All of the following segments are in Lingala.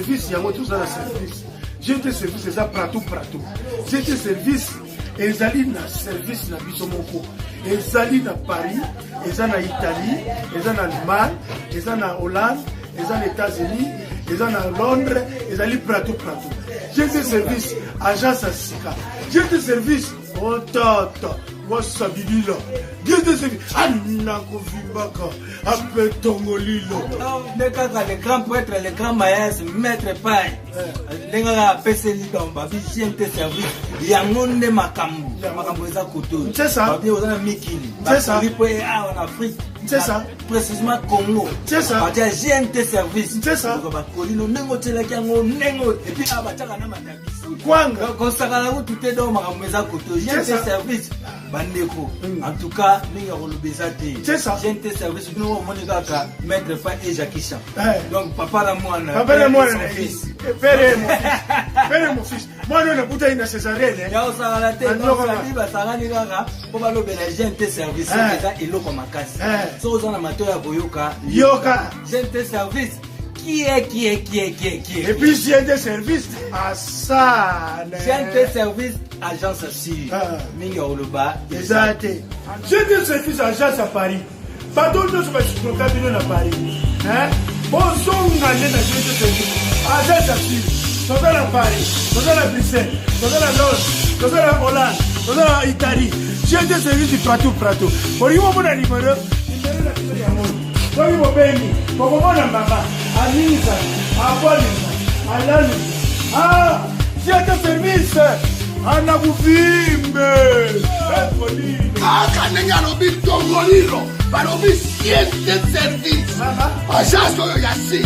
service, il y a tout ça, service. GNT service, c'est ça, pratou. GNT service, ils allaient dans service, dans Bisomoko. Ils allaient dans Paris, ils allaient en Italie, ils allaient en Allemagne, ils allaient en Hollande, ils allaient aux États-Unis, ils allaient en Londres, ils allaient pratou. GNT service, agence à Sika. GNT service, oh tata. Wasa bibila. GNT service. Anako vibaka. Appel tongolilo. Le grand prêtre, le grand maïs, maître paille. Les gars, PC Lidamba, GNT service. Yangonde Makambu. Makambu est à côté. C'est ça. C'est ça. En Afrique. C'est ça. Précisément Congo. C'est ça. GNT service. C'est ça. Et puis, Kwanga. Consacré tout est dans Makambu est à côté. GNT service. Bandeko. En tout cas, nous avons le Bézati. C'est ça. GNT service, nous avons le maître pas et Jackie Chan. Donc, papa la moine. Papa la moine, fils. Père mon fils. Moi, non, la bouteille de césarienne. Il y a aussi la tête. Donc, la vie va s'arranger là. Pour le GNT service, c'est ça, il est comme un casse. Si vous avez un amateur à Boyoka, Yoka. GNT service. Qui est? Et puis, GNT service, à ça. GNT service, agence assure. Mingo le bas. Exact. GNT service, agence à Paris. Pardon, nous sommes à Paris. Bon, son gagné dans GNT service. Agence assure. Nous sommes à Paris. Nous sommes à Bruxelles. Nous sommes à Londres. Nous sommes à Hollande. Nous sommes à Italie. GNT service, du pratou. Pour y avoir un numéro, Wami mobeni, kokomona mama, Anisa, Abolisa, Alani. GNT service, Anakuvimbe. Kaka nenga lobi tongolilo, balobi GNT service. Agence oyo ya si.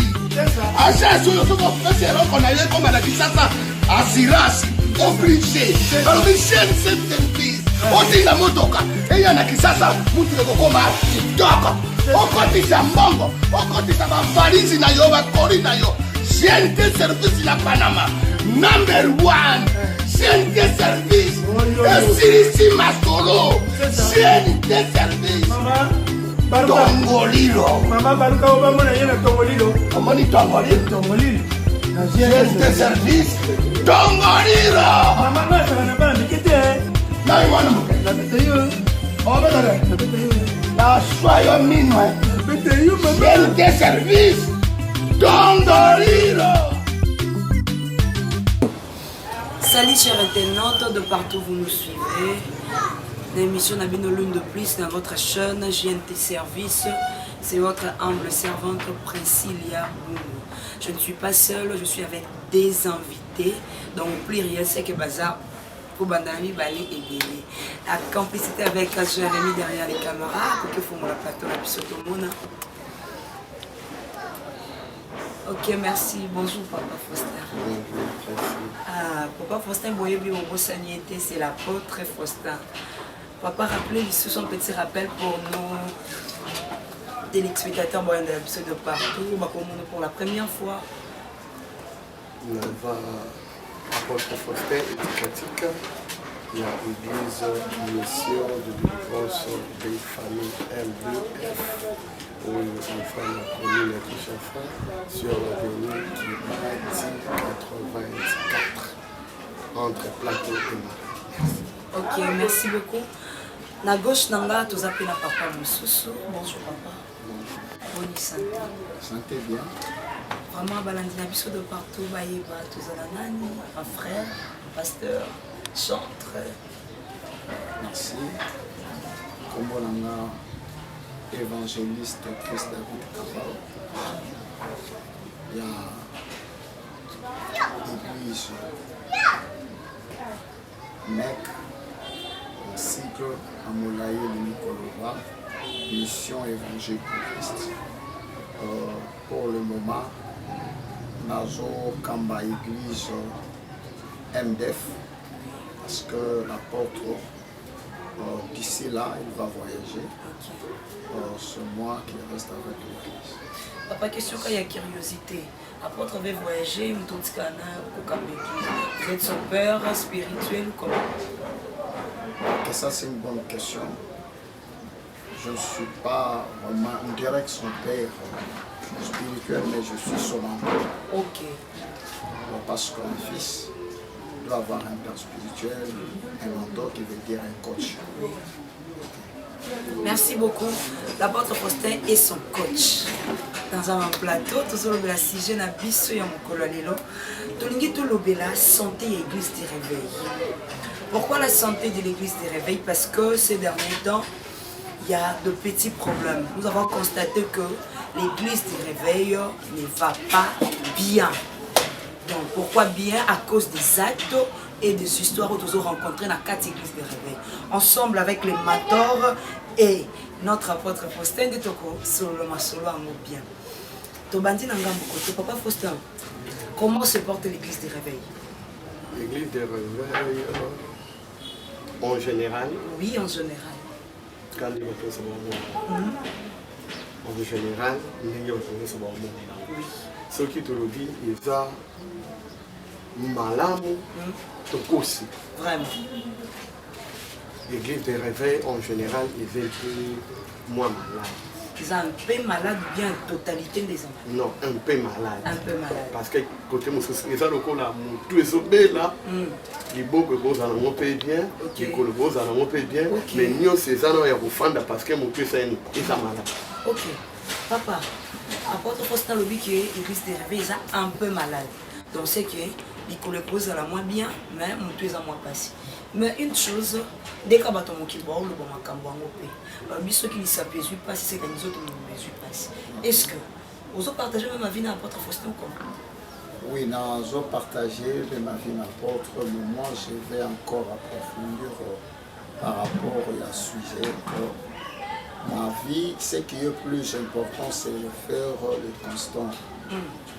Agence oyo soko pese eloko na ye komba na Kisasa, assurance, obligé. Balobi GNT service. Otinga motoka, eya na Kisasa, mutu kokoma kitoko. Okotisa mbongo, okotisa bavalizi na yo, bakori na yo. GNT service na Panama, #1. GNT service, esirisi masolo. GNT service. Tongolilo. Mama baruka obamona yena Tongolilo. Omoni Tongolilo. GNT service, Tongolilo. Mama nasa na bana mikete. Na iwana muke. Na beteyo. Obedere. Na beteyo. La soyo minwe. Na beteyo mama. GNT service, Tongolilo. Salut chers internautes de partout vous nous suivez. L'émission Nabino Lune de Plus dans votre chaîne GNT Service. C'est votre humble servante Priscilla Boumou. Je ne suis pas seule, je suis avec des invités. Donc pluriel c'est que Bazar pour Bandami Bali et Bélé. La complicité avec Jérémy derrière les caméras. Pour que faut la plateau la puisse tout le monde. Ok, merci. Bonjour, Papa Faustin. Papa Faustin, c'est l'apôtre Faustin. Papa, rappelez son petit rappel pour nos téléspectateurs de partout, pour la première fois. Apôtre Faustin éducatique, il y a l'église mission de délivrance des familles M2F. Où nous faisons la commune de Kichafa sur l'avenue du Bâti 84 entre Plateau et Marais. Ok, merci beaucoup. Na gauche nanga tu appelles papa Moussoussou. Bonjour papa. Bonne santé. Santé bien. Vraiment balandina biso de partout baïba tous nani, un frère, un pasteur, chantre. Merci. Comme on a évangéliste Chris David Kabao. Il y a l'église Mec, cycle à Moulaye de Nicolova, mission évangile pour Christ. Pour le moment, Nazo Kamba église MDF, parce que l'apôtre d'ici là, il va voyager. C'est moi qui reste avec l'église. Papa, question qu'il y a curiosité. Apôtre avait voyagé, vous êtes son père spirituel ou comment? Et ça, c'est une bonne question. Je ne suis pas vraiment, on dirait que son père, spirituel, mais je suis son enfant. Ok. Alors, parce qu'un fils doit avoir un père spirituel, un mentor qui veut dire un coach. Merci beaucoup. L'apôtre Faustin est son coach. Dans un plateau, tout le la sujet na biso ya mokolo lelo. Tolingi tout la santé et église du réveil. Pourquoi la santé de l'église du réveil? Parce que ces derniers temps, il y a de petits problèmes. Nous avons constaté que l'église du réveil ne va pas bien. Donc pourquoi bien? À cause des actes et des histoires que nous avons rencontrées dans 4 églises de réveil. Ensemble avec les mentors et notre apôtre Faustin de Toko, solo masolo en bien. Tobandi Nangambo Koto, Papa Faustin, comment se porte l'église de réveil? L'église de réveil, en général. Oui, en général. Quand il va faire ce moment. En général, il va faire ce moment. Oui. Ce qui te le dit, il a malamu, tokosi. Vraiment. L'église de réveil, en général, il est plus moins malade. Ils sont un peu malades, bien en totalité des enfants. Non, un peu malade. Un peu malade. Parce que côté mon souci, les alocaux là, tout est sauvé là. Les beaux que vous en avez bien, les colobos en avez bien, mais nous ces années à vous fendre parce que mon plus c'est ils sont malades. Ok. Papa, apôtre Faustin le dit que l'église de réveil est un peu malade. Donc c'est que les colobos sont moins bien, mais mon plus est moins passé. Mais une chose, dès qu'on va tomber au bord, le bon macambo en opé. Ceux qui ne s'apaisent pas, c'est que nous autres ne nous pas. Est-ce que vous avez partagé même ma vie dans l'apôtre Faustin ou comment? Oui, nous avons partagé ma vie d'apôtre, mais moi je vais encore approfondir par rapport à ce sujet. Ma vie, ce qui est plus important, c'est de faire le constant.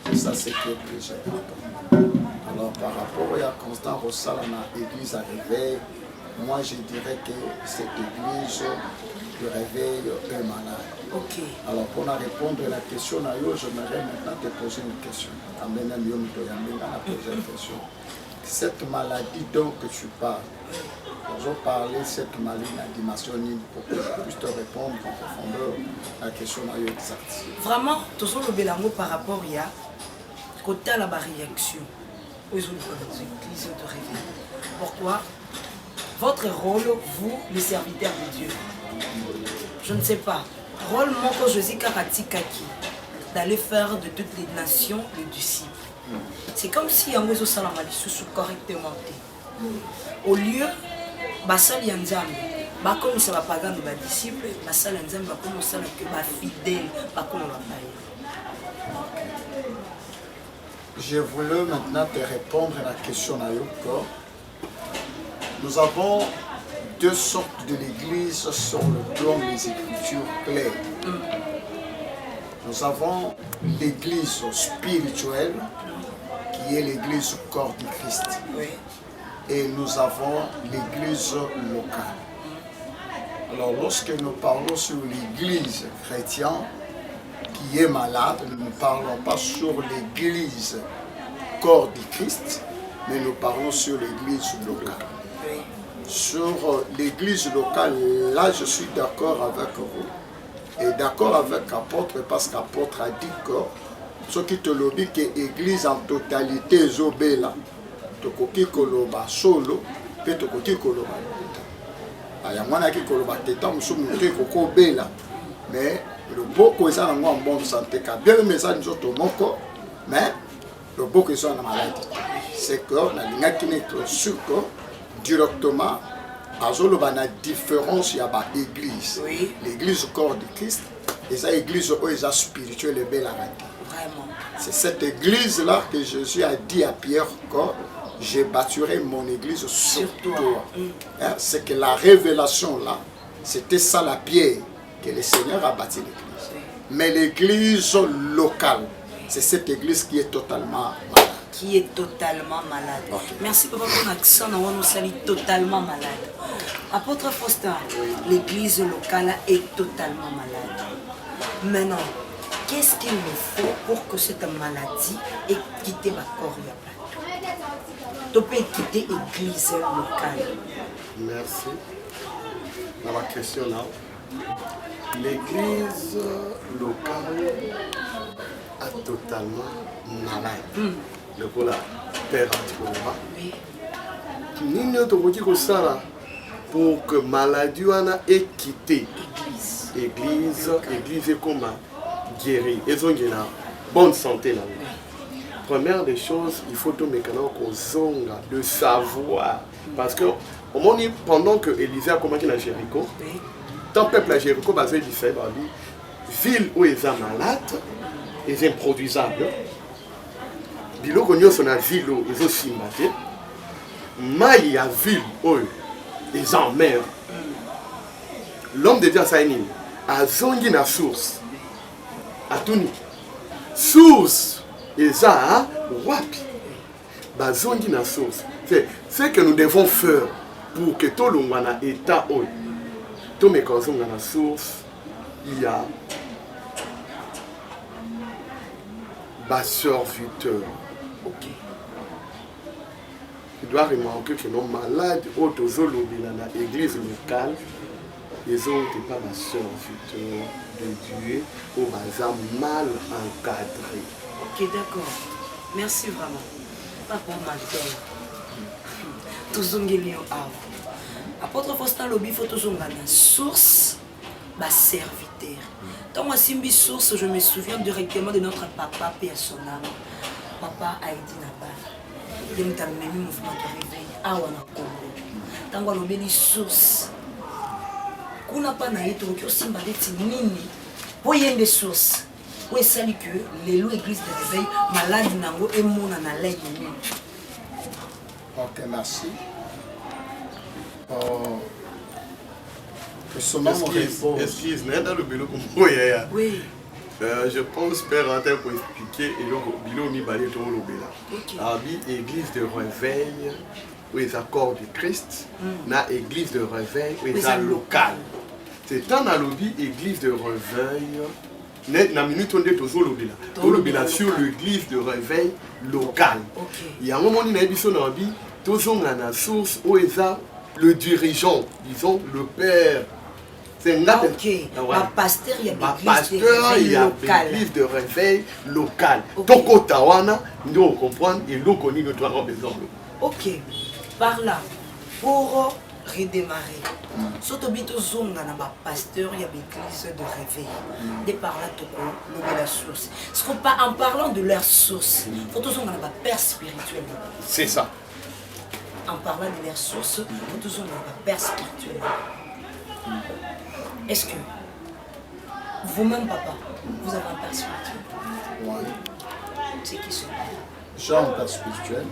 C'est ça ce qui est plus important. Alors par rapport à Constant Rossal à l'église à réveil, moi je dirais que cette église de réveil est malade. Ok. Alors pour répondre à la question, j'aimerais maintenant te poser une question. Cette maladie dont que tu parles, nous allons parler de cette maladie d'animation pour que je puisse te répondre en profondeur à la question exacte. Vraiment, tout ça le bélango par rapport à côté à la réaction aux églises de réveil. Pourquoi? Votre rôle, vous, les serviteurs de Dieu, je ne sais pas, rôle mon que Jésus Karatikaki, d'aller faire de toutes les nations les disciples. C'est comme si on avait sous correctement. Au lieu, basal yanzam, comme ça va pas dans les disciples, basal yanzam, comme ça que fidèle, comme on va pas. Je voulais maintenant te répondre à la question Nayoko. Nous avons deux sortes de l'église sur le plan des Écritures claires. Nous avons l'église spirituelle, qui est l'église corps du Christ. Oui. Et nous avons l'église locale. Alors lorsque nous parlons sur l'église chrétienne qui est malade, nous ne parlons pas sur l'église corps du Christ, mais nous parlons sur l'église locale. Oui. Sur l'église locale, là je suis d'accord avec vous. Et d'accord avec l'apôtre parce qu'apôtre a dit que ce qui te le dit que l'église en totalité est obéla. Tokoki koloba solo, pe tokoki koloba teta. Aya mwana ki koloba teta musumu te koko bela. Mais le boko est en bonne santé, car bien mais ça nous autres moko, mais le boko est en maladie. C'est que la ligne qui n'est que sûr que directement à Zoloba na différence il y a ba église. Oui. L'église corps de Christ et ça église spirituelle et belle. Vraiment. C'est cette église-là que Jésus a dit à Pierre que je bâtirai mon église sur toi. Hein? C'est que la révélation là, c'était ça la pierre que le Seigneur a bâti l'église. Mais l'église locale, c'est cette église qui est totalement malade. Qui est totalement malade. Okay. Merci papa pour l'accent, nous sommes totalement malade. Apôtre Faustin, l'église locale est totalement malade. Maintenant, qu'est-ce qu'il me faut pour que cette maladie ait quitté ma corps? Tu peux quitter l'église locale. Merci. Dans la question là, l'église locale, totalement malade. Le voilà, père Antikolera. Nini otokoki kosala pour que maladie wana ait quitté église est comme guéri. Ils ont une bonne santé là. Première des choses, il faut tout mécaniquement de savoir. Parce que au moment pendant que Élisée a commencé à Jéricho, tant peuple à Jéricho, basé d'Israël, ville où ils sont malades, ils sont improduisables. Bilo konyo son a ville où ils ont simbaté. Maï a ville où ils sont en mer. L'homme de Dieu a saïni. A zongi na source. A tuni. Source. Ils ont wapi. Ba zongi na source. C'est ce que nous devons faire pour que tout le monde ait état où. Tout mes causes na source. Il y a ba serviteur. Ok. Il doit remarquer que nos malades, autour de l'église locale, ils ont été pas ma serviteur de Dieu ou mal encadré. Ok, d'accord. Merci vraiment. Papa Maltel. Tozongeli au Havre. Apôtre Faustin Lobi, faut tozongana source, ma serviteur. Dans ma simbi source, je me souviens directement de notre papa et à son âme. Papa Aïdi Nabal. Il m'a mis mouvement de réveil. Awana Congo. Tant qu'on a source. Kuna pas na yeto qui aussi mbaleti nini. Voyez des sources. Oui, salut que les loups église de réveil malade nango et mon analyse. Ok, merci. Excuse, Oui. Je pense Père Antin pour expliquer et le bilo ni balé tout le bela. Abi église de réveil où les accords du Christ, na église de réveil où les local. C'est un lobby église de réveil. Na minute on est toujours le bela sur l'église de réveil local. Il y a un moment où il y a une nabi, toujours la source où il y a le dirigeant, disons le père. C'est un ok. Pasteur, il y a l'église de réveil local. Donc, au Tawana, nous comprenons et nous connaissons notre besoin. Ok. Par là, pour redémarrer, surtout bito zonga na pasteur, il y a l'église de réveil. De par là, le la source. En parlant de leur source, il faut tout zonga na père spirituel. C'est ça. En parlant de leur source, il faut tout zonga na père spirituel. Est-ce que vous-même, papa, vous avez un père spirituel? Oui. C'est qui ce père? J'ai un père spirituel.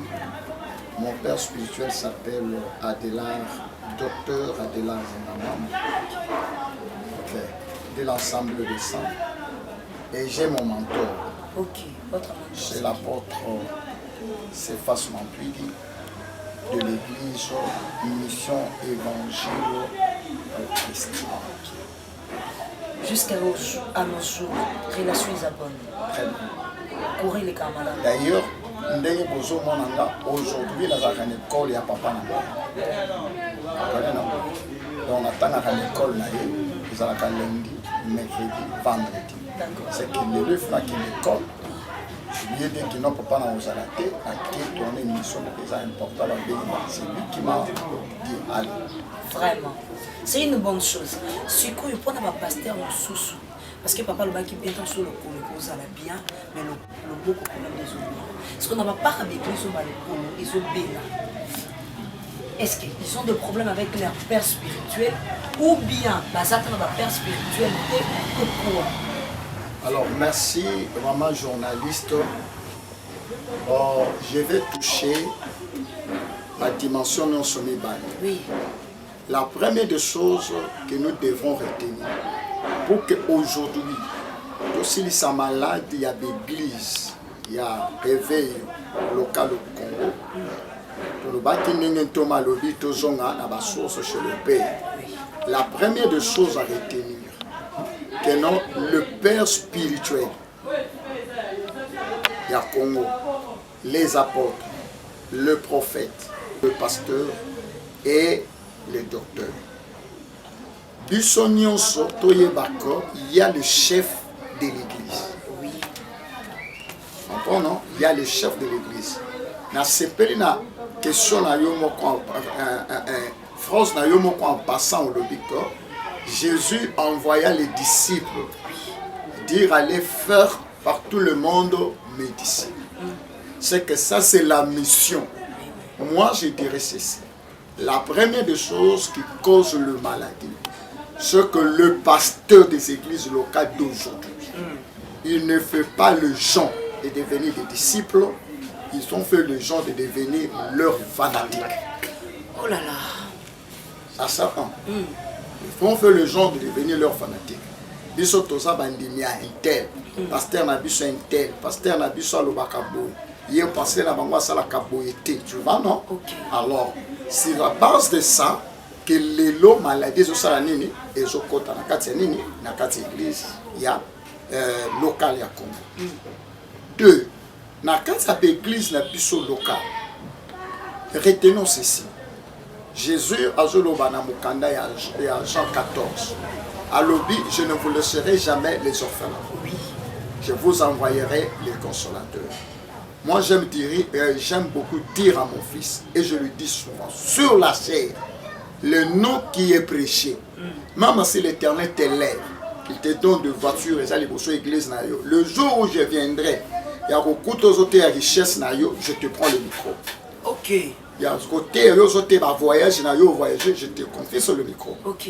Mon père spirituel s'appelle Adélard, docteur Adélard Zenamam. Ok. De l'ensemble des saints. Et j'ai mon mentor. Ok. Votre mentor. C'est l'apôtre Céphas Mampuidi de l'église Mission Évangile au Christ. Jusqu'à nos jours, relation est bonne. Très bien. Courir les camarades. D'ailleurs, aujourd'hui, nous avons une école, il y a papa. Donc, on attend une école, nous avons lundi, mercredi, vendredi. C'est qu'il est le frère qui l'école. Je lui ai dit qu'il n'a pas nous arrêter, à qui tourner une mission très importante. C'est lui qui m'a dit allez. Vraiment. C'est une bonne chose. Ce qu'on prend un pasteur en sous. Parce que papa le bas qui bien sur le coup, le coup ça va bien, mais le beaucoup problème des autres. Parce qu'on n'a pas avec les autres, ils ont bien. Est-ce qu'ils ont des problèmes avec leur père spirituel ou bien ça n'a pas père spirituel ou quoi? Alors merci maman journaliste. Je vais toucher la dimension non sommébale. Oui. La première des choses que nous devons retenir, pour qu'aujourd'hui, aussi les malades, il y a des églises, il y a réveil local au Congo. La première des choses à retenir, que non, le père spirituel, il y a Congo, les apôtres, le prophète, le pasteur et le docteur. Il y a le chef de l'église. comprends, non? Il y a le chef de l'église. Na sepeli na question na yo moko phrase na yo moko en passant au lobiko, Jésus envoya les disciples dire allez faire par tout le monde mes disciples. C'est que ça c'est la mission. Moi je dirais ceci. La première des choses qui cause le maladie, c'est que le pasteur des églises locales d'aujourd'hui, il ne fait pas le genre de devenir des disciples, ils ont fait le genre de devenir leurs fanatiques. Oh là là. Ça ça prend. Ils ont fait le genre de devenir leurs fanatiques. Ils sont tous à bandimia un tel, pasteur n'a bu un tel, pasteur n'a bu ça le bacabo. Il est passé la banque à la caboité, tu vois non? Okay. Alors, c'est la base de ça que les lots maladies au Salanini et au Kota Nakatinini, Nakati église, il y a local ya Congo. Deux, Nakati église na biso local. Retenons ceci. Jésus a zoloba na mukanda ya Jean 14. À l'obi, je ne vous laisserai jamais les orphelins. Oui. Je vous envoyerai les consolateurs. Moi, j'aime beaucoup dire à mon fils, et je lui dis souvent, sur la chair, le nom qui est prêché, même si l'Éternel t'élève, qu'il te donne de voitures, le jour où je viendrai, il y a beaucoup de richesses, je te prends le micro. Ok. Il y a côté voyage, je te confie sur le micro. Ok.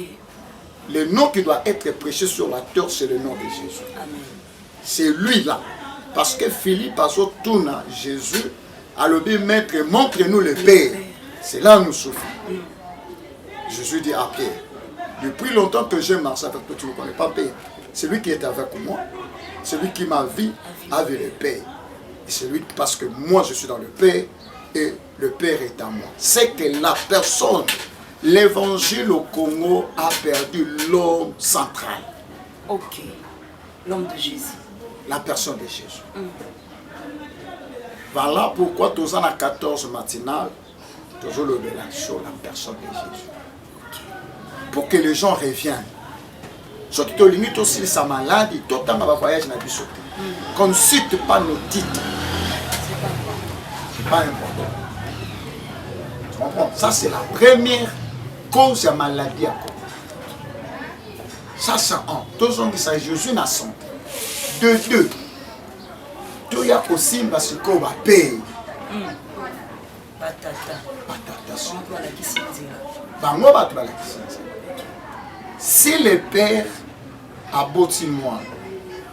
Le nom qui doit être prêché sur la terre, c'est le nom de Jésus. Amen. C'est lui-là. Parce que Philippe a tourné Jésus à l'obé maître, montre-nous le Père. C'est là où nous souffrons. Jésus dit à Pierre, depuis longtemps que j'ai marché avec toi, tu ne connais pas Père. C'est lui qui est avec moi. Celui qui m'a vu avec le Père. Et c'est lui parce que moi je suis dans le Père et le Père est en moi. C'est que la personne, l'évangile au Congo a perdu l'homme central. Ok. L'homme de Jésus. La personne de Jésus. Voilà pourquoi tous en 14 matinales, toujours le sur la personne de Jésus. Pour que les gens reviennent. Ce qui te limite aussi sa maladie, tout le temps va voyage dans le sauté. Qu'on ne cite pas nos titres. C'est pas important. Tu comprends? Ça c'est la première cause de la maladie à Congo. Ça c'est un. Tous on dit ça, Jésus n'a santé. De deux, tout y a aussi parce qu'on va payer. Si le père a bâti moi,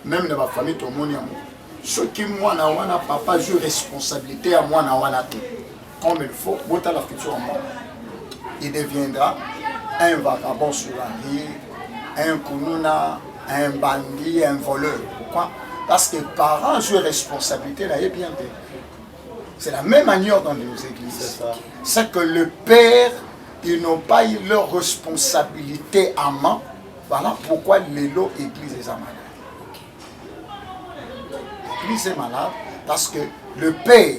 même dans ma famille, tout le monde, ce qui moi n'a papa joue responsabilité à moi n'a tout. Comme il faut, botter la future en moi. Il deviendra un vagabond sur la rue, un kounouna, un bandit, un voleur. Pourquoi? Parce que les parents jouent responsabilité là, bien. C'est la même manière dans nos églises. C'est que le père, ils n'ont pas eu leur responsabilité à main. Voilà pourquoi l'élo église est malade. L'église est malade parce que le père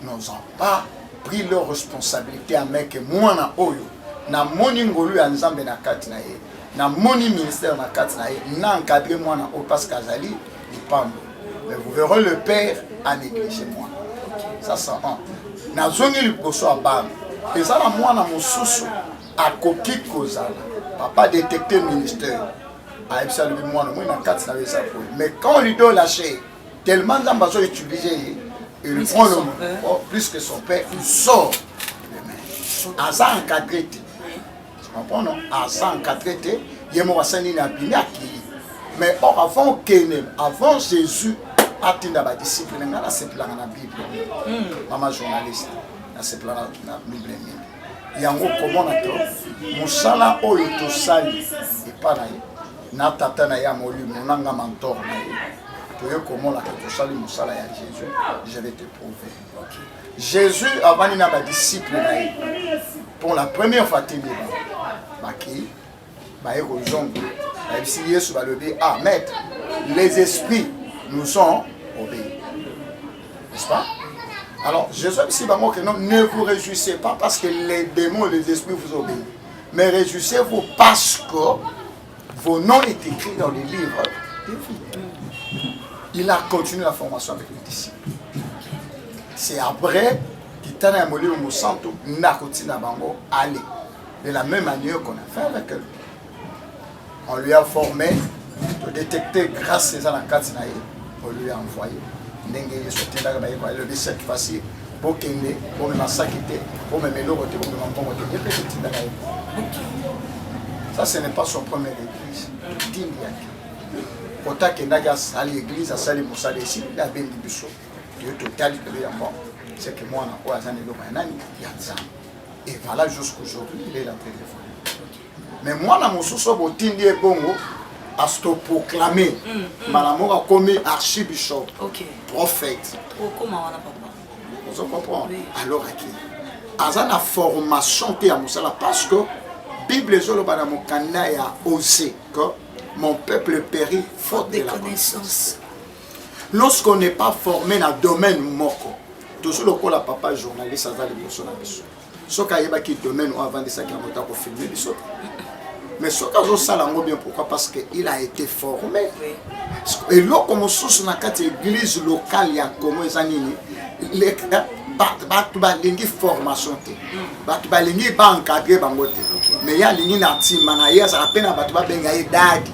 n'a pas pris leur responsabilité à main que moi na oyo na moni ngolu ya nzambe na kati na ye. Na moni ministère na kati na ye na encadré moi na oyo parce qu'azali il pambo. Mais vous verrez le père a négligé moi. Ça c'est un. Na zongi liboso abam. Et ça la moi na mosusu a koki kozala. Papa détecté ministère. A ebisa lui moi na kati na ça. Mais quand on lui donne la chair, tellement d'ambazo utilisé, il prend le plus que son père, il sort. À ça encadré. Tu comprends non? À ça encadré, il y a mon enseignant mais avant Jésus a tenu la discipline, là c'est plan dans la Bible. Maman journaliste, là c'est plan dans la Bible. Il y a un gros comment on mon sala oyo to sali et pas na tata na ya molu mon nga mentor na to yo comment la to sali mon sala ya Jésus, je vais te prouver. Jésus avant na ba disciple na pour la première fois tini ba qui ba eko zongo ba si Yesu ba le dire ah maître les esprits nous sont obéis. N'est-ce pas? Alors, Jésus dit que non, ne vous réjouissez pas parce que les démons et les esprits vous obéissent. Mais réjouissez-vous parce que vos noms sont écrits dans les livres de vie. il a continué la formation avec les disciples. C'est après qu'il t'a dit au Monsanto, Nakotina Bango, allez. De la même manière qu'on a fait avec elle. On lui a formé de détecter grâce à la carte, on lui a envoyé. Le cette fois-ci, pour qu'il ait, pour me massacrer, pour me mélanger, pour me manger. Ça, ce n'est pas son premier église. Quand il a à l'église, à Salim Moussa, ici, il a bien dit Bissot. C'est que moi, on a et voilà jusqu'aujourd'hui, il est là très fort. Mais moi, dans mon sous-sol, je suis bongo à se proclamer. Malamour a commis archibishop, prophète. Comment on a papa? Vous comprenez? Alors, à la formation qui a Moussala, parce que la Bible a osé que mon peuple périt faute de la connaissance. Lorsqu'on n'est pas formé dans le domaine moko, toujours le papa journaliste, ça va le bosser. Ce qui est domaine avant de ça qui a filmé les autres. Mais ce qui est bien, pourquoi? Parce qu'il a été formé. Et là, comme source dans l'église locale, il y a comme les années, les formation. Les gens sont encadrés. Mais il y a des gens qui sont encadrés. Ça a peine à être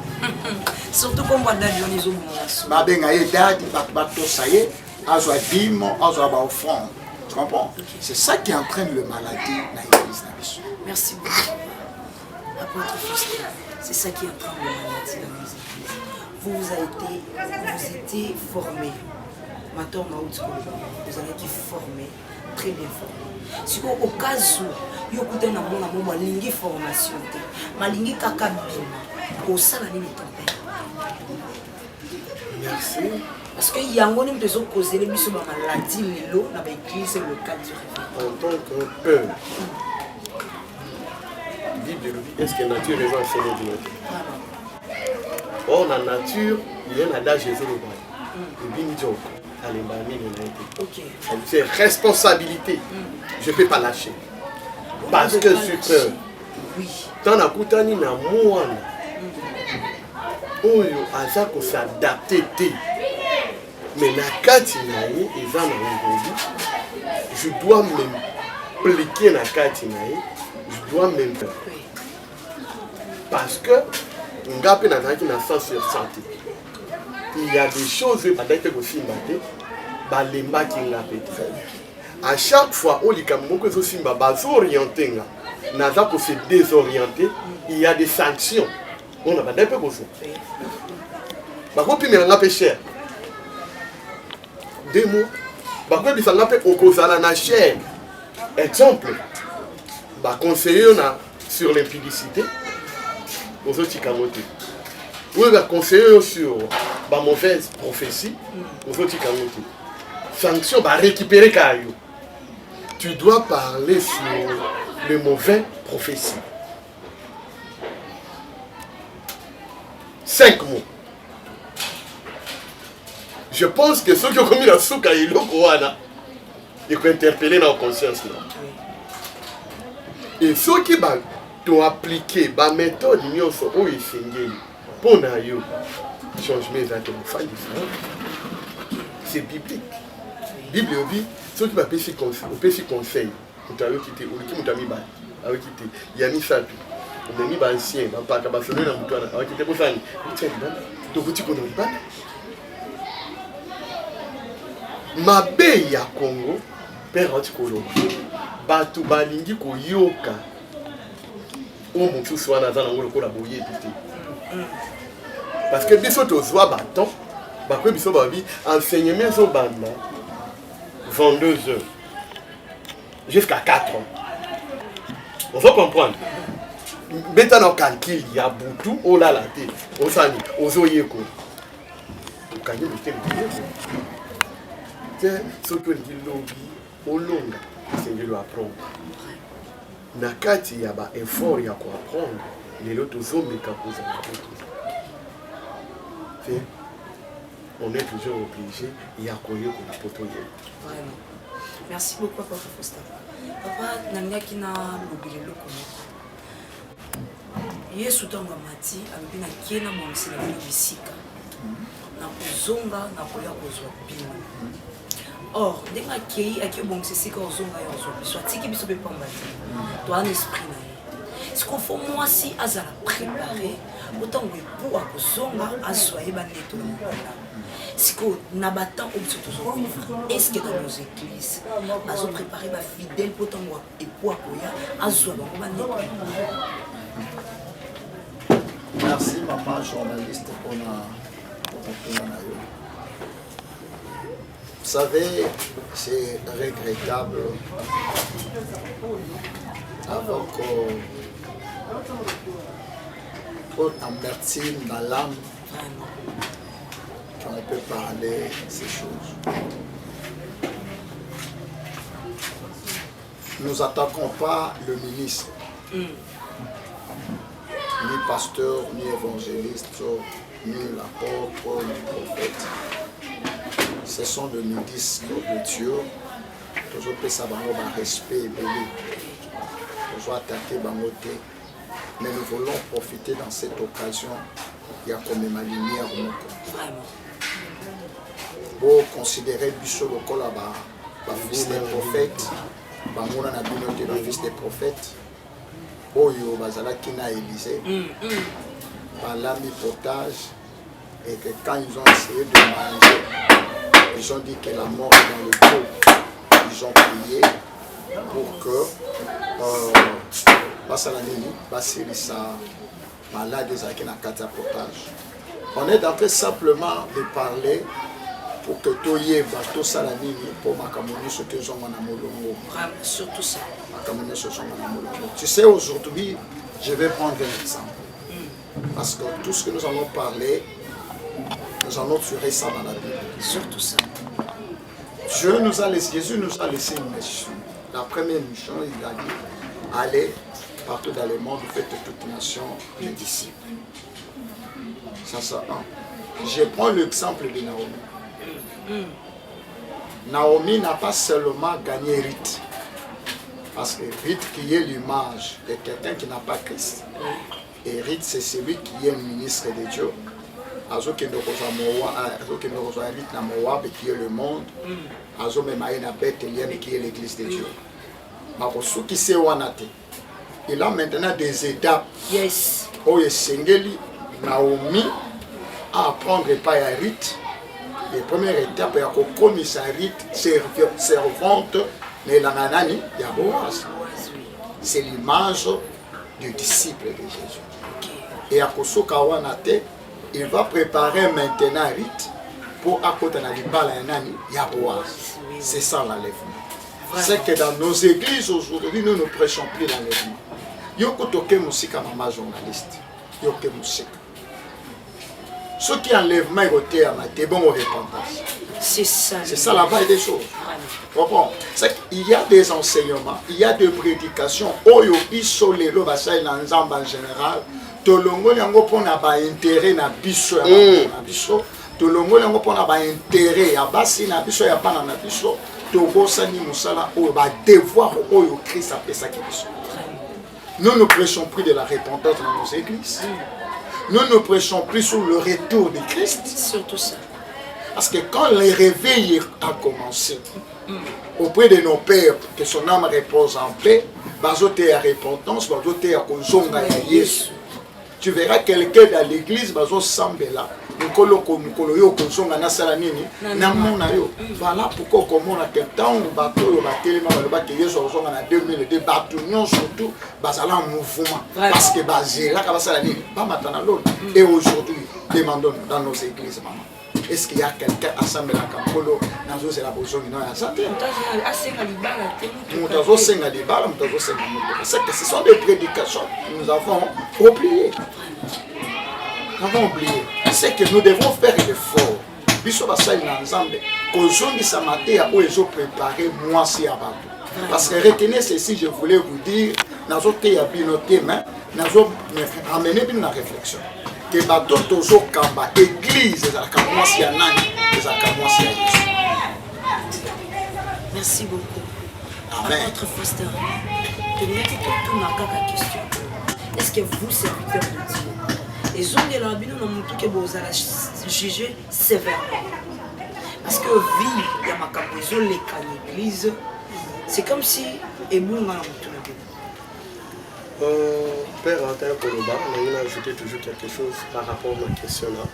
surtout comme on a dit, on est au monde. Tu comprends? C'est ça qui entraîne le maladie dans l'église. Merci beaucoup. Apôtre Faustin, c'est ça qui entraîne le maladie dans l'église. Vous étiez formé. Maintenant, vous avez été formé, très bien formé. Si au cas où, vous avez une formation, malingi kakabima, au salami de Merci. parce qu'il y a un peu de choses causées les missions maladie dans l'église locale du réveil. En tant que peuple, est-ce que la nature est enseignée de notre? Or, la nature, il y a un adage Jésus le bail. C'est responsabilité. Je ne peux pas lâcher. Parce que je peux. Tant que Koutani na mouana, oyo aza ko s'adapter te. Mais na kati na ye eza na ngoli. Je dois m'impliquer na kati na ye. Je dois m'impliquer. Parce que ngape na naki na sens sur santé. Il y a des choses aussi à chaque fois où les caméras sont orientés, se désorienter, il y a des sanctions. On a pas besoin. Par contre, il y a un peu cher. 2 mots. Par contre, il y a un peu cher. Exemple, conseiller sur l'impudicité, aux autres camotés. Ou conseiller sur la mauvaise prophétie, aux autres camotés. Sanction, récupérer Kayo. Tu dois parler sur les mauvaises prophéties. 5 mots. Je pense que ceux qui ont commis la souka et l'okoana, ils peuvent interpeller dans la conscience. Et ceux qui ont appliqué la méthode, ils ont pour nous changement des c'est biblique. Bible dit ceux qui va pécher conseil, il y a mis ça on a mis ancien pas kabasonner na mutwana akite ko sani to kuti ko noliba mabe ya Congo père otikolo batu balingi ko yoka o mutu swana za na ngolo ko la boye piti parce que biso to zwa baton ba ko biso ba bi enseignement so banda 22 heures jusqu'à 4 ans. On va comprendre. Maintenant, calcul, il y a beaucoup, oh là là, on s'en dit, on s'en dit, on s'en dit, c'est ce que dit lobby, au long, c'est de l'apprendre. Nakati, il y a un effort, il y a quoi apprendre, les autres hommes, les capos, on est toujours obligé, il y a quoi qu'on a protéger. Vraiment. Merci beaucoup, Papa Faustin. Papa, Namiaki na lobby le Yesu tango mati ambi na kiena monsi na bisika na kozonga na koya kozwa bino. Or ndenge akei akebongisa esika ozonga yo ozwa biso atiki biso mpe pamba te toa na esprit na ye siko fo mwasi azala préparé otango epu akozonga azwa ye baneto na mokona siko na batemps oyo biso tozovivre estce dans nos églises bazopréparé bafidèle mpo ntango epu akoya azwa bango baneto. Merci maman journaliste pour la Vous savez, c'est regrettable avec trop d'amertume dans l'âme qu'on peut parler de ces choses. Nous n'attaquons pas le ministre, ni pasteur, ni évangéliste, ni l'apôtre, ni prophète. Ce sont de ministres de Dieu. Toujours ça va respect et belé. Toujours attaquer Bangote. Mais nous voulons profiter dans cette occasion. Il y a comme ma lumière. Pour considérer Bissot le col là-bas, fils des prophètes, Bangona n'a binoté le fils des prophètes. Oyo Bazala Kina Élysée. Par l'ami potage. Et que quand ils ont essayé de manger, ils ont dit que la mort est dans le dos. Ils ont prié pour que Basalanini, Basilissa, malade des Akina Katapotage. On est en train simplement de parler pour que Toye Bato Salanini, pour Makamoni Sotezonga Molongo. Surtout ça. Makamoni Sotezonga Molongo. Tu sais, aujourd'hui, je vais prendre un exemple. Parce que tout ce que nous allons parler, nous allons tirer ça dans la Bible. Surtout ça. Jésus nous a laissé une mission. La première mission, il a dit, allez partout dans le monde, faites toute nation des disciples. Ça, c'est un. Je prends l'exemple de Naomi. Naomi n'a pas seulement gagné Ruth. Parce que Ruth qui est l'image de quelqu'un qui n'a pas Christ. Et Ruth, c'est celui qui est le ministre de Dieu. Azo qui est le monde, Azo Memaïna Bethléem qui est l'église de Dieu. Il a maintenant des étapes. Yes. Oye Sengeli, Naomi, à apprendre par Ruth. Les premières étapes, il y a commissariat, servante, mais la nanani, il y a Boaz. C'est l'image du disciple de Jésus. Et à Kosokawanate, il va préparer maintenant Rite pour accoter la libala et la Boaz. C'est ça l'enlèvement. C'est que dans nos églises aujourd'hui, nous ne prêchons plus l'enlèvement. Yoko toke musika maman journaliste. Yoko musika. Ce qui enlèvement est à ma bon repentance. C'est ça. C'est ça la base des choses. C'est qu'il y a des enseignements, il y a des prédications. Oyo biso lelo basai na nzamba en général. Tolongo yango pona ba intérêt na biso ya na biso. Tolongo yango pona ba intérêt ya basi na biso ya bana na biso. Tobosani musala oyo ba devoir oyo Christ a fait ça biso. Nous ne prêchons plus de la repentance dans nos églises. Nous ne prêchons plus sur le retour de Christ. Surtout ça. Parce que quand le réveil a commencé, auprès de nos pères, que son âme repose en paix, bazoté à repentance, bazoté à konzonga ya Yesu. Tu verras quelqu'un dans l'église, bazo sambela, nkolo yo konzonga na sala nini, na mona yo. Voilà pourquoi comme on a que temps bato yo batelema baloba que Yesu ozonga na 2002 bato nyon surtout bazala en mouvement parce que bazela ka basala nini, ba matana l'autre. Et aujourd'hui, demandons dans nos églises maman. Est-ce qu'il y a quelqu'un à Sambela Kampolo, dans c'est la position qui est santé? C'est que ce sont des prédications que nous avons oubliées. Nous avons oublié. C'est que nous devons faire l'effort. Parce que retenez ceci, je voulais vous dire, nous avons amené une réflexion. Que bateau tozo kamba église za kamwasi ya nani za kamwasi ya Yesu. Merci beaucoup. Amen. Votre Foster. Tenez tout na kaka question. Est-ce que vous serviteurs de Dieu, ezongela na bino na motu ke bozala juge sévèrement parce que vie ya makambo ezoleka na église c'est comme si ebunga na motu na bino. Père Antin Koloba, on a ajouté toujours quelque chose par rapport à ma question là.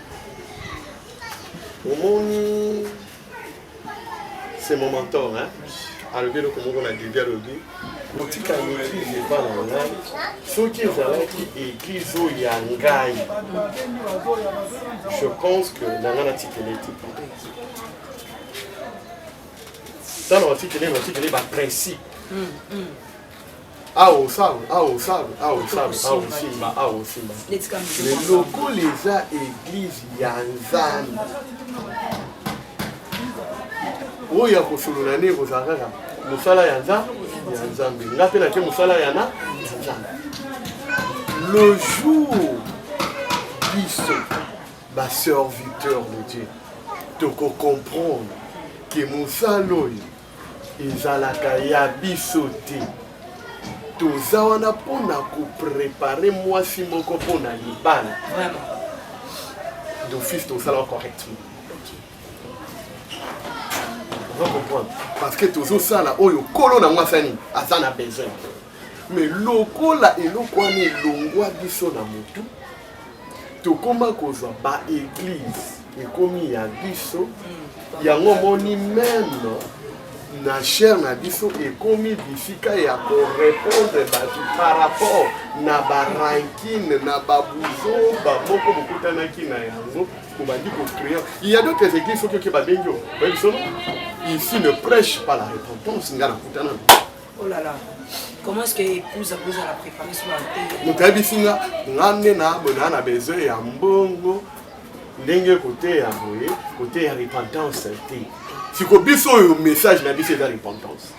C'est mon mentor, hein. À lever le comment on a dit à lever. Boutique à l'église n'est pas dans l'âme. Ceux qui ont l'église au Yangai, je pense que dans l'article dans l'article il y a un principe. Ah au sable. Les locaux les a église Yanzan. Oh ya kosuluna ne kozanga musala yanza yanzambe ngape na ke musala yana yanzambe. Le jour biso ba serviteur de Dieu toko comprendre que musalo ezalaka ya biso te toza wana mpona koprépare mwasi moko mpona libala d'office tosala correctement. On va comprendre. Parce que toujours ça là, oh yo kolo na mwasani, asa na besoin. Mais lokola eloko wana elongwa biso na motu. Tokoma kozwa ba église ekomi ya biso. Yango moni même na chair na biso ekomi bifika ya ko répondre par rapport na ba ranking na ba buzo ba moko bokutana ki na yango. Il y a d'autres églises qui sont ici ne prêchent pas la repentance. Oh là là, comment est-ce que l'épouse a besoin de la préparer sur la terre? Côté de repentance. Si vous avez un message, c'est la repentance.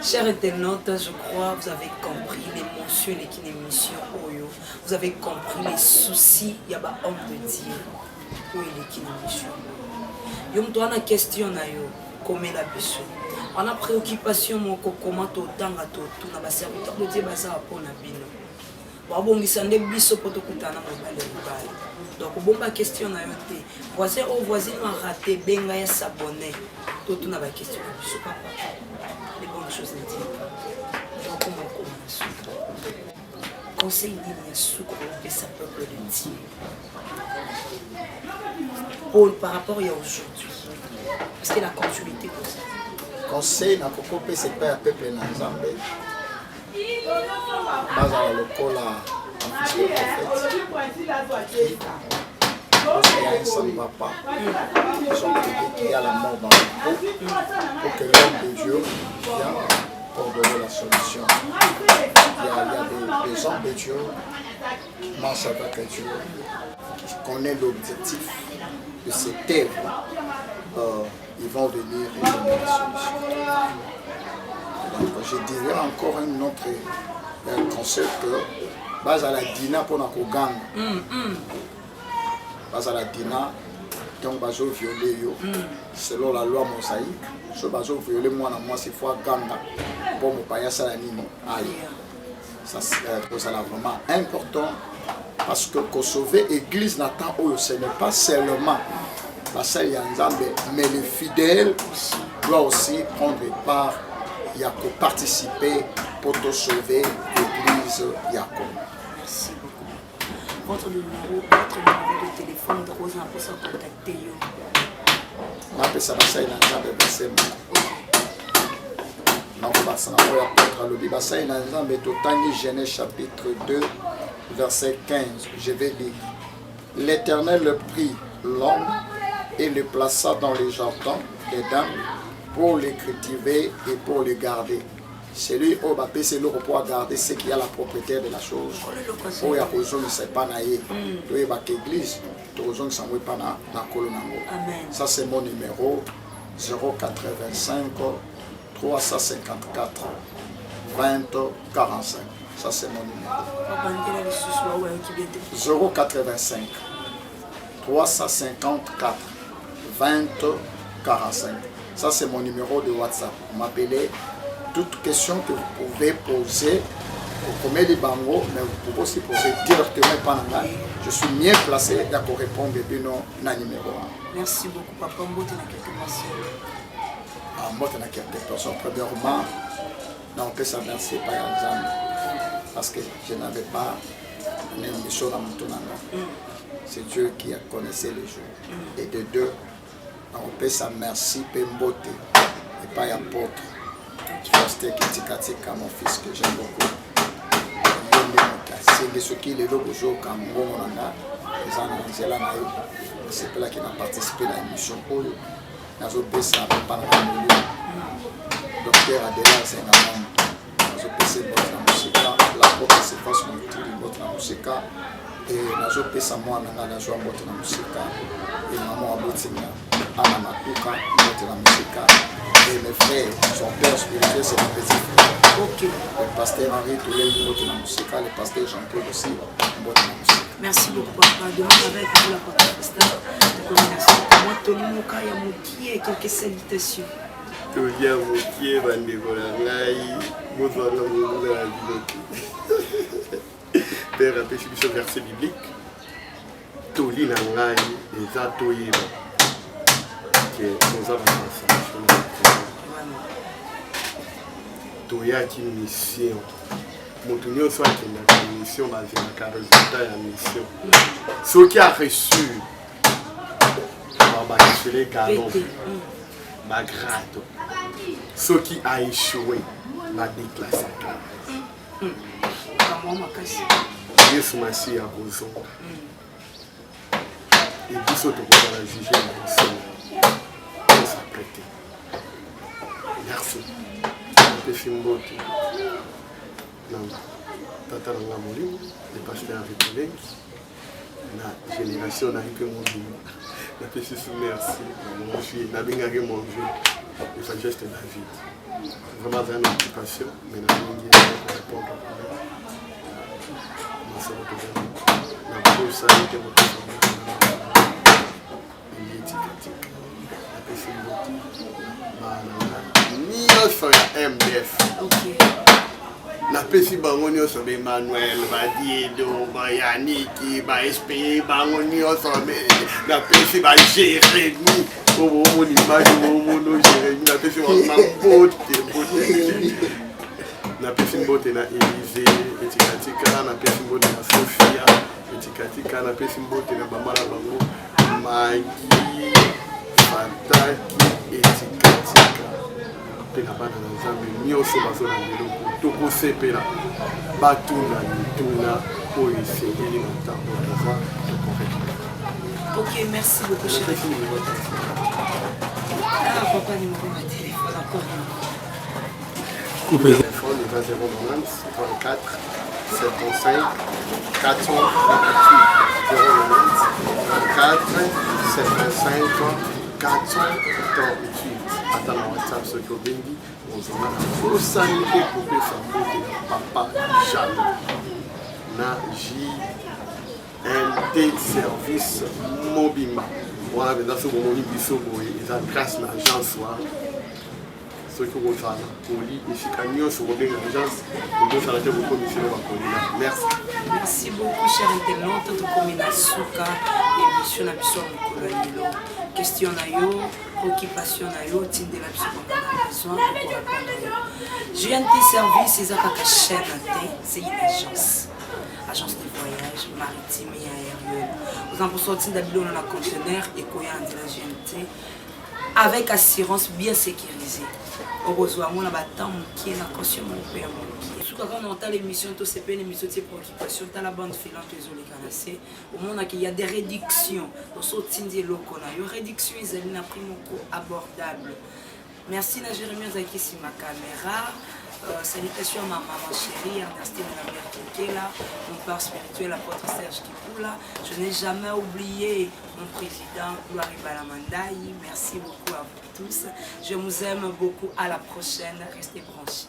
Chers internautes, je crois que vous avez compris l'émotion et l'émission Oyo. Vous avez compris les soucis, il y a un homme de Dieu. Où il est qui l'émission. Il y a une question, comment la biso. On a préoccupation, comment tout le temps, tout le serviteur de Dieu, ça va pour la bino. Bon, il s'en est biso pour tout le temps. Donc, bon, ma question, voisin ou voisine a raté, benga ya s'abonner. Tout le monde a la question. Les bonnes choses ne disent pas. Donc, comment commence? Conseil de Soukro et sa peuple de Dieu. Paul, par rapport à aujourd'hui, parce que la continuité comme ça. Conseil na kokopé c'est pas un peuple n'ensemble. Bazala lokola en fils de prophète. Ça ne va pas. Ils ont prédit qu'il y a la mort dans le pot pour que l'homme de Dieu vienne pour donner la solution. Il y a des hommes de Dieu qui marchent avec Dieu, qui connaissent l'objectif de cette œuvre. Ils vont venir et donner la solution. Donc, je dirais encore un autre concept que base à la dina pour la Kogan. Base à la dina, donc bazo violé yo. Selon la loi mosaïque, ce bazo violé moi na moi c'est fois ganga pour me payer ça la nini. Aïe. Ça c'est vraiment important parce que pour sauver l'église n'attend où ce n'est pas seulement la salle Yanzambe, mais les fidèles doivent aussi prendre part, il y a que participer pour te sauver l'église Yako. Merci beaucoup. Votre numéro de téléphone, de Rosa pour se contacter. Je vais ça la salle Yanzambe, c'est bon. Genèse chapitre 2, verset 15. Je vais lire. L'Éternel prit l'homme et le plaça dans les jardins d'Éden pour le cultiver et pour le garder. Celui au bapé, c'est le pour garder ce qui a la propriété de la chose. Pour y a besoin de ce panaïe, de l'église, de besoin de s'en pas na colonamo. Ça c'est mon numéro 085 354 20 45. Ça c'est mon numéro. 085 354 20 45. Ça c'est mon numéro de WhatsApp. M'appelez toute question que vous pouvez poser Comme les bango, mais vous pouvez aussi poser directement par là. Je suis mieux placé pour répondre à numéro 1. Merci beaucoup, papa. Mbote na quelques personnes. Mbote na quelques personnes. Premièrement, on peut s'en remercier par exemple parce que je n'avais pas une émission dans mon tournament. C'est Dieu qui a connaissé les jours. Et de deux, on peut s'en remercier par Mbote et par apôtre. Pasteur Kitikatika, mon fils que j'aime beaucoup. C'est ce qui est le jour quand mon c'est là qui a participé à l'émission. Nous avons passé par docteur Adela, c'est un homme. Nous avons passé la musique, la porte se passe la musique. Et nous avons passé moi, nous avons joué la musique. Et nous avons abouti à la musique. Et mes frères, son père spirituel, c'est mon petit frère. Ok. Le pasteur Henri Toulé, il la musique. Le pasteur Jean-Paul aussi, il la musique. Merci beaucoup, papa. Demain, avec vous, la porte de combinaison. Moi, Tony Moka, il y a Moki et quelques salutations. Tony Moki, Vandévolangaï, Mozana Moula, Père, rappelez ce verset biblique. Toli Nangaï, et Zatoïba. Nous avons une mission. Moto nyonso akendaka mission bazemaka résultat ya mission. Soki a reçu bakisele galon bagrade, soki a échoué badéclassaka Yesu masi ya kozonga ebiso tokozala juge na mission. Merci. Merci beaucoup. Tata Nanga Molimo, le pasteur Ripolenki, la génération n'a que mon Dieu. La petite merci, manger, la bingage manger, le sagesse de David. Vraiment une occupation, mais la bingage répondre à la soeur de la bourse a été montée la petite nyonso ya MDF. napesi bango nyonso Emmanuel Badiedo Bayaniki baSPE bango nyonso napesi baJérémie omoni image omono Jérémie napesi napesi mbote na Élysée etikatika napesi mbote na Sophia etikatika napesi mbote na bamala bango Magi Fataki etikatika pena bana na Nzambe nyonso bazona leloko tokosepela batuna mituna oyo esengeli na ntango toza tokoreka. Ok, merci beaucoup, chérie. Ah, papa, numéro de téléphone, encore. Coupez le téléphone, il va 090 34 75 438 090 34 75 438. Attends la WhatsApp ce que bengi ozona na osani ke kopesa mbote na papa Jean na JNT service mobima wana benda so bomoni biso boye eza grâce na agence wa ce que vous faites poli esika nyonso kobenga agence kosala te bokomisio bakolina. Merci. Merci beaucoup, cher internaute de Komina Suka, émission na biso mokolo ya lelo. Question na yo, préoccupation na yo, tinde la biso na besoin pour répondre à yo. GNT Service, c'est kaka chaîne té, c'est une agence. Agence de voyage maritime et aérienne. Vous en sortir d'habiller dans un conteneur et koya de la GNT avec assurance bien sécurisée. Heureusement, on a battu qui est la caution mon père. Quand on entend l'émission, c'est pas une émission de préoccupation. Dans la bande filante, au monde il y a des réductions. Dans ce type locaux, il y a des réductions, ils ont un prix abordable. Merci à Jérémie Zaki sur ma caméra. Salutations à ma maman chérie, Ernestine Lambert, mon père spirituel, l'apôtre Serge Kipula. Je n'ai jamais oublié mon président, Louari Balamandaï. Merci beaucoup à vous tous. Je vous aime beaucoup. À la prochaine. Restez branchés.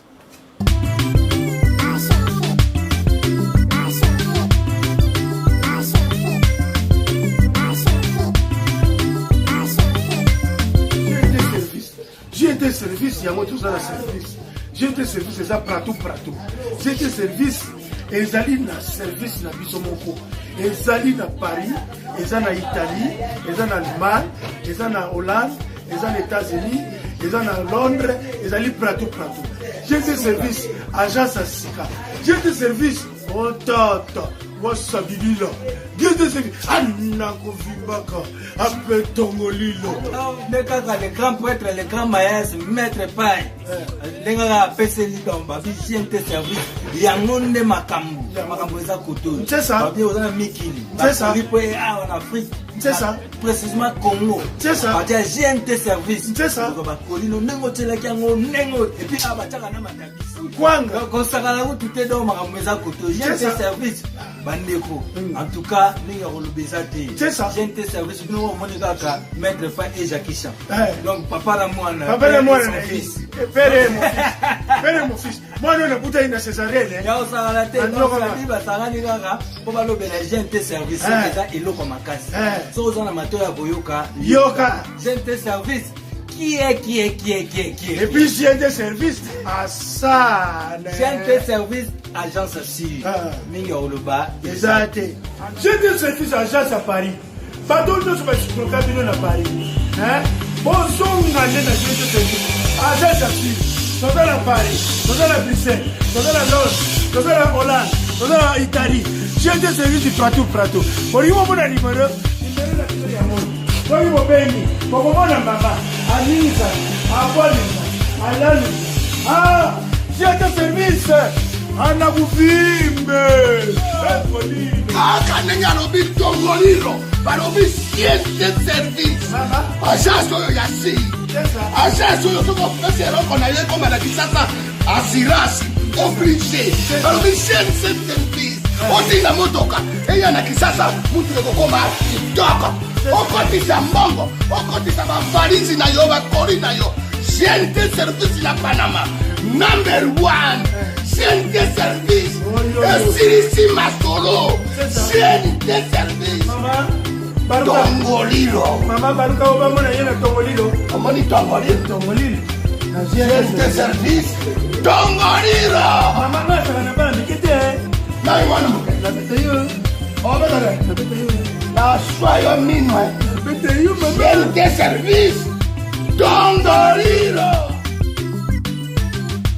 GNT GT service, il y a tout ça service. GT service, c'est ça partout. GT service, ils allaient dans service na bisomoko. Ils allaient dans Paris, ils allaient en Italie, ils allaient en Allemagne, ils allaient en Hollande, ils allaient aux États-Unis, ils allaient en Londres, ils allaient partout. GT service, agence à Sika. GT service, oh tata. Wasabilila. GT service. Anako vibaka. Appel tongolilo. Le grand prêtre, le grand maïs, maître paille. Lenga peseli domba. GT service. Yangonde makambu. Makambu eza koto. C'est ça. Papi ozana mikili. C'est ça. En Afrique. C'est ça. Précisément Congo. C'est ça. Parce que GT service. C'est ça. Kolino nengo tselaki yango nengo. Et puis abataka na matabisi. Kwanga. Kosakala ko tuté do makambu eza koto. GT service. Bandeko. En tout cas, nous avons le baisaté. C'est ça. J'ai un service, nous avons mettre pas et Jackie Chan. Donc, papa la moi, papa la moi, fils. Père et mon fils. Moi, nous, nous avons une césarienne. Il y a aussi la tête. Donc, la vie va s'arranger là. Pour le j'ai un service. C'est là, ma casse. Si vous avez un amateur à Boyoka, Yoka. J'ai un service. Qui est Et puis j'ai un service à ça. J'ai un service agence aussi. Minga Oloba. Exact. J'ai un service agence à Paris. Pardon, nous sommes à Paris. Bonjour, nous allons dans ce service. Agence à Suisse. Nous allons à Paris. Nous allons à Bruxelles. Nous allons à Londres. Nous allons à Hollande. Nous allons à Italie. J'ai un service partout. Pour lui, on a numéro. Kwa hiyo bendi, kwa kumona mama, Anisa, Abolisa, Alali. Siete service, anakuvimbe. Kaka nenya lobi tongolilo, balobi siete service. Agence oyo ya si. Agence oyo soko pese roko na yeko na kisasa asirasi, obligé. Balobi siete service. Otinga motoka, eya na kisasa mutu ekokoma kitoko. Okotisa mbongo, okotisa bavalizi na yo, bakori na yo. GT service ya Panama, #1. GT service, esirisi masolo. GT service. Tongolilo. Mama baruka obama na yena Tongolilo. Omoni Tongolilo. GT service, Tongolilo. Mama ngasa na bana mikete. Na iwana muke. La bete yo. Obetare. La bete yo. La soyo minwe. La bete yo mama. GT service, Tongolilo.